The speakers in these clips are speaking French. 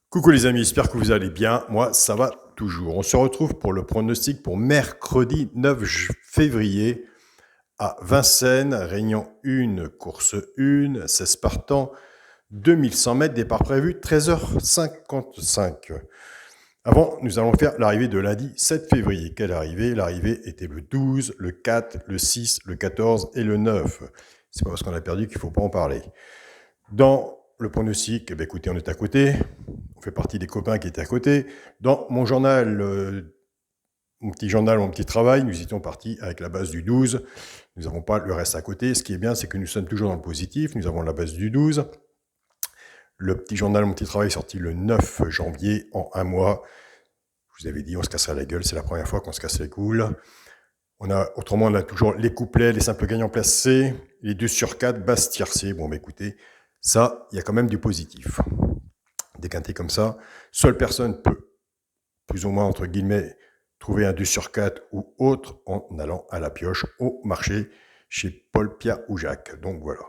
Coucou les amis, j'espère que vous allez bien. Moi, ça va toujours. On se retrouve pour le pronostic pour mercredi 9 février à Vincennes, Réunion 1, course 1, 16 partants, 2100 mètres, départ prévu 13h55. Avant, nous allons faire l'arrivée de lundi 7 février. Quelle arrivée? L'arrivée était le 12, le 4, le 6, le 14 et le 9. C'est pas parce qu'on a perdu qu'il ne faut pas en parler. Dans le pronostic, écoutez, on est à côté. On fait partie des copains qui étaient à côté. Dans mon journal, mon petit travail, nous étions partis avec la base du 12. Nous n'avons pas le reste à côté. Ce qui est bien, c'est que nous sommes toujours dans le positif. Nous avons la base du 12. Le petit journal, mon petit travail, sorti le 9 janvier, en un mois. Je vous avais dit, on se casserait la gueule. C'est la première fois qu'on se casse les couilles. Autrement, on a toujours les couplets, les simples gagnants placés, les 2 sur 4, basse tiercée. Bon, écoutez, ça, il y a quand même du positif. Déquinté comme ça, seule personne peut, plus ou moins, entre guillemets, trouver un 2 sur 4 ou autre en allant à la pioche au marché chez Paul, Pierre ou Jacques. Donc voilà.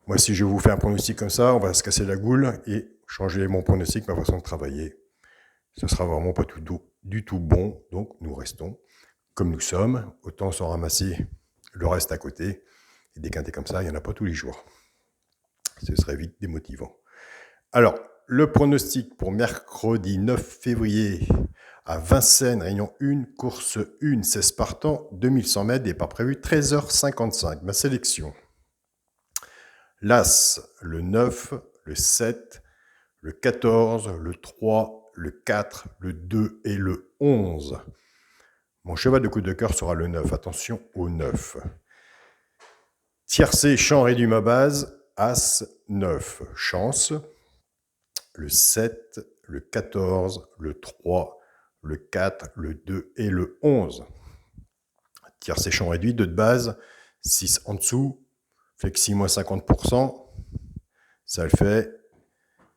Moi, si je vous fais un pronostic comme ça, on va se casser la goule et changer mon pronostic, ma façon de travailler. Ce sera vraiment pas du tout bon. Donc nous restons comme nous sommes. Autant s'en ramasser le reste à côté. Et déquinter comme ça, il n'y en a pas tous les jours. Ce serait vite démotivant. Alors, le pronostic pour mercredi 9 février à Vincennes, Réunion 1, course 1, 16 partants, 2100 mètres, départ prévu 13h55. Ma sélection. L'As, le 9, le 7, le 14, le 3, le 4, le 2 et le 11. Mon cheval de coup de cœur sera le 9. Attention au 9. Tiercé, champ réduit ma base. As, 9. Chance. Le 7, le 14, le 3, le 4, le 2 et le 11. Tiercé champ réduit, 2 de base, 6 en dessous, flexi moins 50%, ça le fait.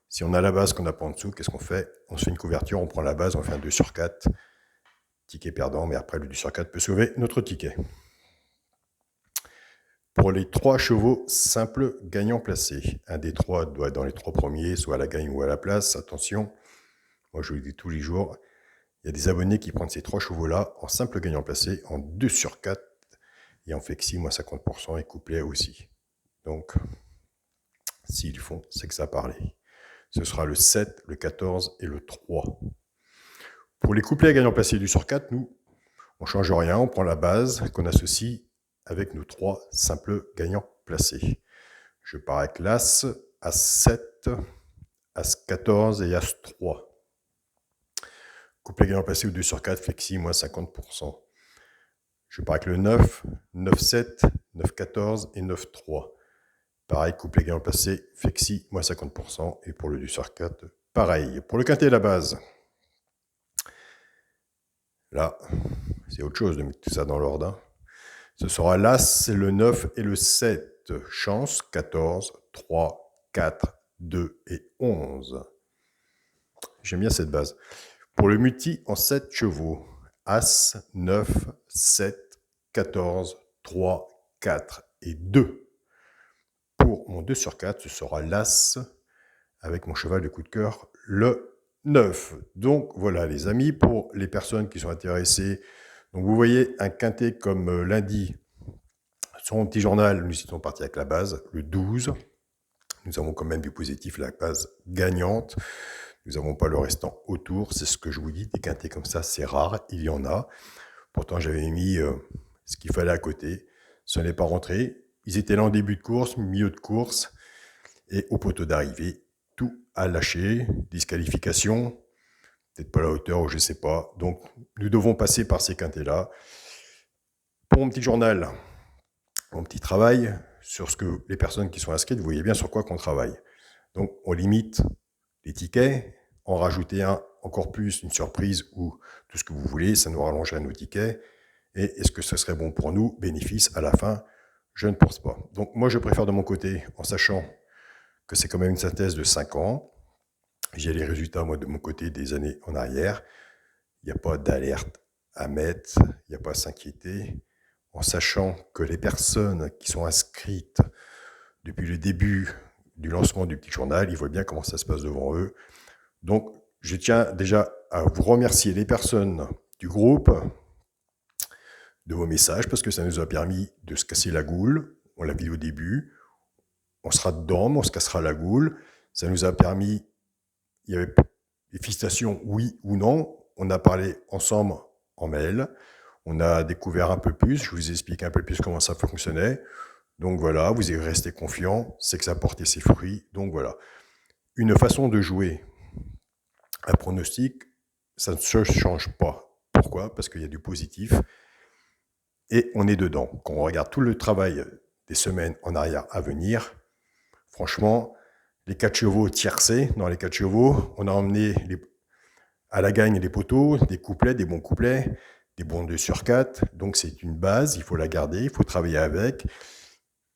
Si on a la base qu'on n'a pas en dessous, qu'est-ce qu'on fait? On se fait une couverture, on prend la base, on fait un 2 sur 4, ticket perdant, mais après le 2 sur 4 peut sauver notre ticket. Pour les 3 chevaux simples gagnants placés, un des 3 doit être dans les 3 premiers, soit à la gagne ou à la place, attention, moi je vous le dis tous les jours, il y a des abonnés qui prennent ces 3 chevaux-là en simple gagnant placé, en 2 sur 4, et en flexi, moins 50%, et couplet aussi. Donc, s'ils font, c'est que ça a parlé. Ce sera le 7, le 14 et le 3. Pour les couplets gagnant placé du sur 4, nous, on ne change rien, on prend la base qu'on associe avec nos 3 simples gagnants placés. Je pars avec l'As, As 7, As 14 et As 3. Couplet gagnant placé au 2 sur 4, flexi, moins 50%. Je pars avec le 9, 9-7, 9-14 et 9-3. Pareil, couplet gagnant placé, flexi, moins 50%. Et pour le 2 sur 4, pareil. Pour le quintet, la base. Là, c'est autre chose de mettre tout ça dans l'ordre. Hein. Ce sera l'As, le 9 et le 7. Chance, 14, 3, 4, 2 et 11. J'aime bien cette base. Pour le multi en 7 chevaux, As, 9, 7, 14, 3, 4 et 2. Pour mon 2 sur 4, ce sera l'As avec mon cheval de coup de cœur, le 9. Donc voilà les amis, pour les personnes qui sont intéressées. Donc vous voyez un quintet comme lundi, sur mon petit journal, nous étions partis avec la base, le 12. Nous avons quand même du positif, la base gagnante. Nous n'avons pas le restant autour, c'est ce que je vous dis, des quintets comme ça, c'est rare, il y en a. Pourtant, j'avais mis ce qu'il fallait à côté. Ce n'est pas rentré. Ils étaient là en début de course, milieu de course, et au poteau d'arrivée, tout a lâché, disqualification, peut-être pas à la hauteur ou je ne sais pas. Donc, nous devons passer par ces quintets-là. Pour mon petit journal, mon petit travail, sur ce que les personnes qui sont inscrites, vous voyez bien sur quoi qu'on travaille. Donc, on limite les tickets, en rajouter un encore plus, une surprise ou tout ce que vous voulez, ça nous rallongerait nos tickets. Et est-ce que ce serait bon pour nous? Bénéfice à la fin? Je ne pense pas. Donc moi, je préfère de mon côté, en sachant que c'est quand même une synthèse de 5 ans. J'ai les résultats, moi, de mon côté, des années en arrière. Il n'y a pas d'alerte à mettre, il n'y a pas à s'inquiéter. En sachant que les personnes qui sont inscrites depuis le début du lancement du petit journal, ils voient bien comment ça se passe devant eux. Donc, je tiens déjà à vous remercier les personnes du groupe de vos messages parce que ça nous a permis de se casser la goule. On l'a vu au début. On sera dedans, mais on se cassera la goule. Ça nous a permis, il y avait des félicitations, oui ou non. On a parlé ensemble en mail. On a découvert un peu plus. Je vous explique un peu plus comment ça fonctionnait. Donc voilà, vous êtes resté confiant. C'est que ça portait ses fruits. Donc voilà. Une façon de jouer un pronostic, ça ne se change pas. Pourquoi? Parce qu'il y a du positif et on est dedans. Quand on regarde tout le travail des semaines en arrière à venir, franchement, les 4 chevaux tiercés, dans les 4 chevaux, on a emmené à la gagne des poteaux, des couplets, des bons couplets, des bons 2 sur 4. Donc c'est une base, il faut la garder, il faut travailler avec.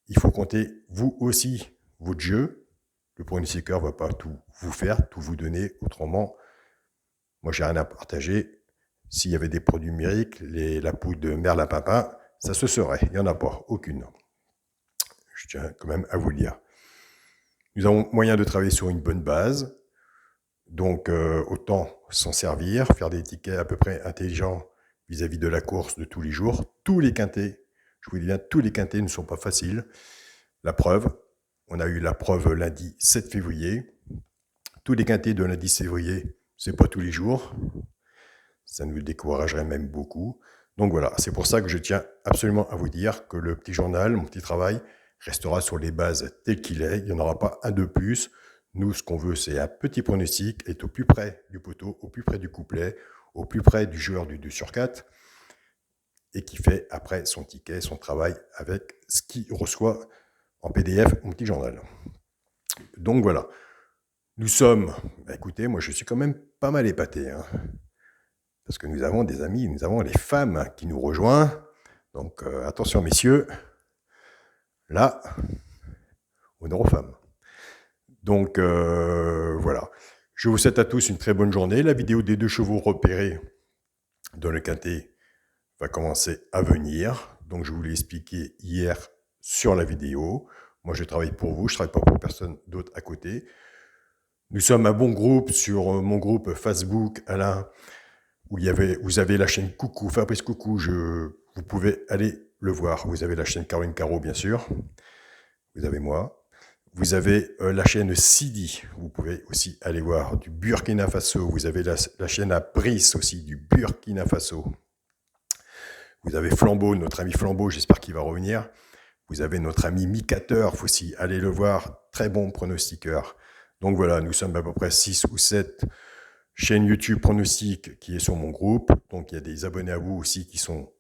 Il faut compter, vous aussi, votre jeu. Le pronostiqueur ne va pas tout vous faire, tout vous donner. Autrement, moi, j'ai rien à partager. S'il y avait des produits numériques, la poudre de Merlin Papin, ça se saurait. Il n'y en a pas, aucune. Je tiens quand même à vous le dire. Nous avons moyen de travailler sur une bonne base. Donc, autant s'en servir, faire des tickets à peu près intelligents vis-à-vis de la course de tous les jours. Tous les quintés, je vous dis bien, tous les quintés ne sont pas faciles. La preuve, on a eu la preuve lundi 7 février. Tous les quintés de lundi 7 février, c'est pas tous les jours. Ça nous découragerait même beaucoup. Donc voilà, c'est pour ça que je tiens absolument à vous dire que le petit journal, mon petit travail, restera sur les bases telles qu'il est. Il n'y en aura pas un de plus. Nous, ce qu'on veut, c'est un petit pronostic, être au plus près du poteau, au plus près du couplet, au plus près du joueur du 2 sur 4, et qui fait après son ticket, son travail avec ce qu'il reçoit en PDF, mon petit journal. Donc voilà. Nous sommes, écoutez, moi je suis quand même pas mal épaté, hein, parce que nous avons des amis, nous avons les femmes qui nous rejoignent. Donc attention messieurs, là, honneur aux femmes. Donc voilà. Je vous souhaite à tous une très bonne journée. La vidéo des 2 chevaux repérés dans le quintet va commencer à venir. Donc je vous l'ai expliqué hier sur la vidéo. Moi je travaille pour vous, je ne travaille pas pour personne d'autre à côté. Nous sommes un bon groupe sur mon groupe Facebook, Alain, où vous avez la chaîne Coucou, Fabrice Coucou, vous pouvez aller le voir. Vous avez la chaîne Caroline Caro, bien sûr. Vous avez moi. Vous avez la chaîne Sidi, vous pouvez aussi aller voir, du Burkina Faso. Vous avez la chaîne à Brice aussi, du Burkina Faso. Vous avez Flambeau, notre ami Flambeau, j'espère qu'il va revenir. Vous avez notre ami Micateur, faut aussi aller le voir, très bon pronostiqueur. Donc voilà, nous sommes à peu près 6 ou 7 chaînes YouTube pronostic qui est sur mon groupe. Donc il y a des abonnés à vous aussi qui sont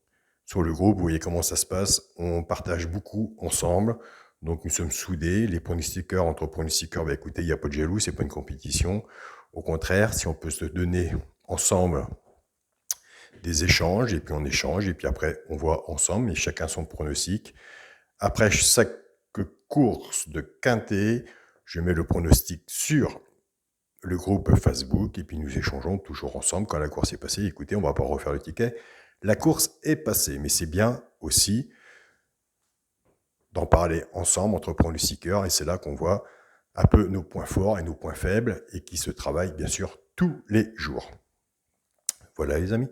sur le groupe. Vous voyez comment ça se passe. On partage beaucoup ensemble. Donc nous sommes soudés. Les pronostiqueurs, entre pronostiqueurs, bah, écoutez, il n'y a pas de jaloux, c'est pas une compétition. Au contraire, si on peut se donner ensemble des échanges, et puis on échange, et puis après on voit ensemble, et chacun son pronostic. Après chaque course de quintet, je mets le pronostic sur le groupe Facebook, et puis nous échangeons toujours ensemble quand la course est passée. Écoutez, on ne va pas refaire le ticket. La course est passée, mais c'est bien aussi d'en parler ensemble entre pronostiqueurs, et c'est là qu'on voit un peu nos points forts et nos points faibles, et qui se travaillent bien sûr tous les jours. Voilà les amis.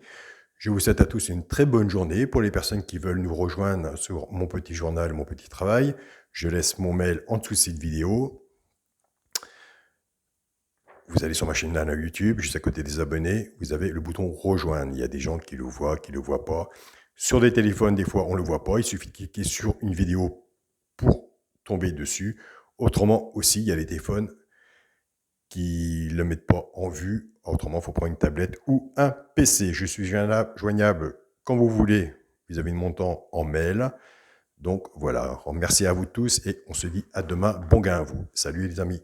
Je vous souhaite à tous une très bonne journée. Pour les personnes qui veulent nous rejoindre sur mon petit journal, mon petit travail, je laisse mon mail en dessous de cette vidéo. Vous allez sur ma chaîne là, YouTube, juste à côté des abonnés, vous avez le bouton rejoindre. Il y a des gens qui le voient, qui ne le voient pas. Sur des téléphones, des fois, on ne le voit pas. Il suffit de cliquer sur une vidéo pour tomber dessus. Autrement aussi, il y a les téléphones qui ne le mettent pas en vue. Autrement, il faut prendre une tablette ou un PC. Je suis joignable quand vous voulez vis-à-vis de mon temps en mail. Donc voilà, merci à vous tous et on se dit à demain. Bon gain à vous. Salut les amis.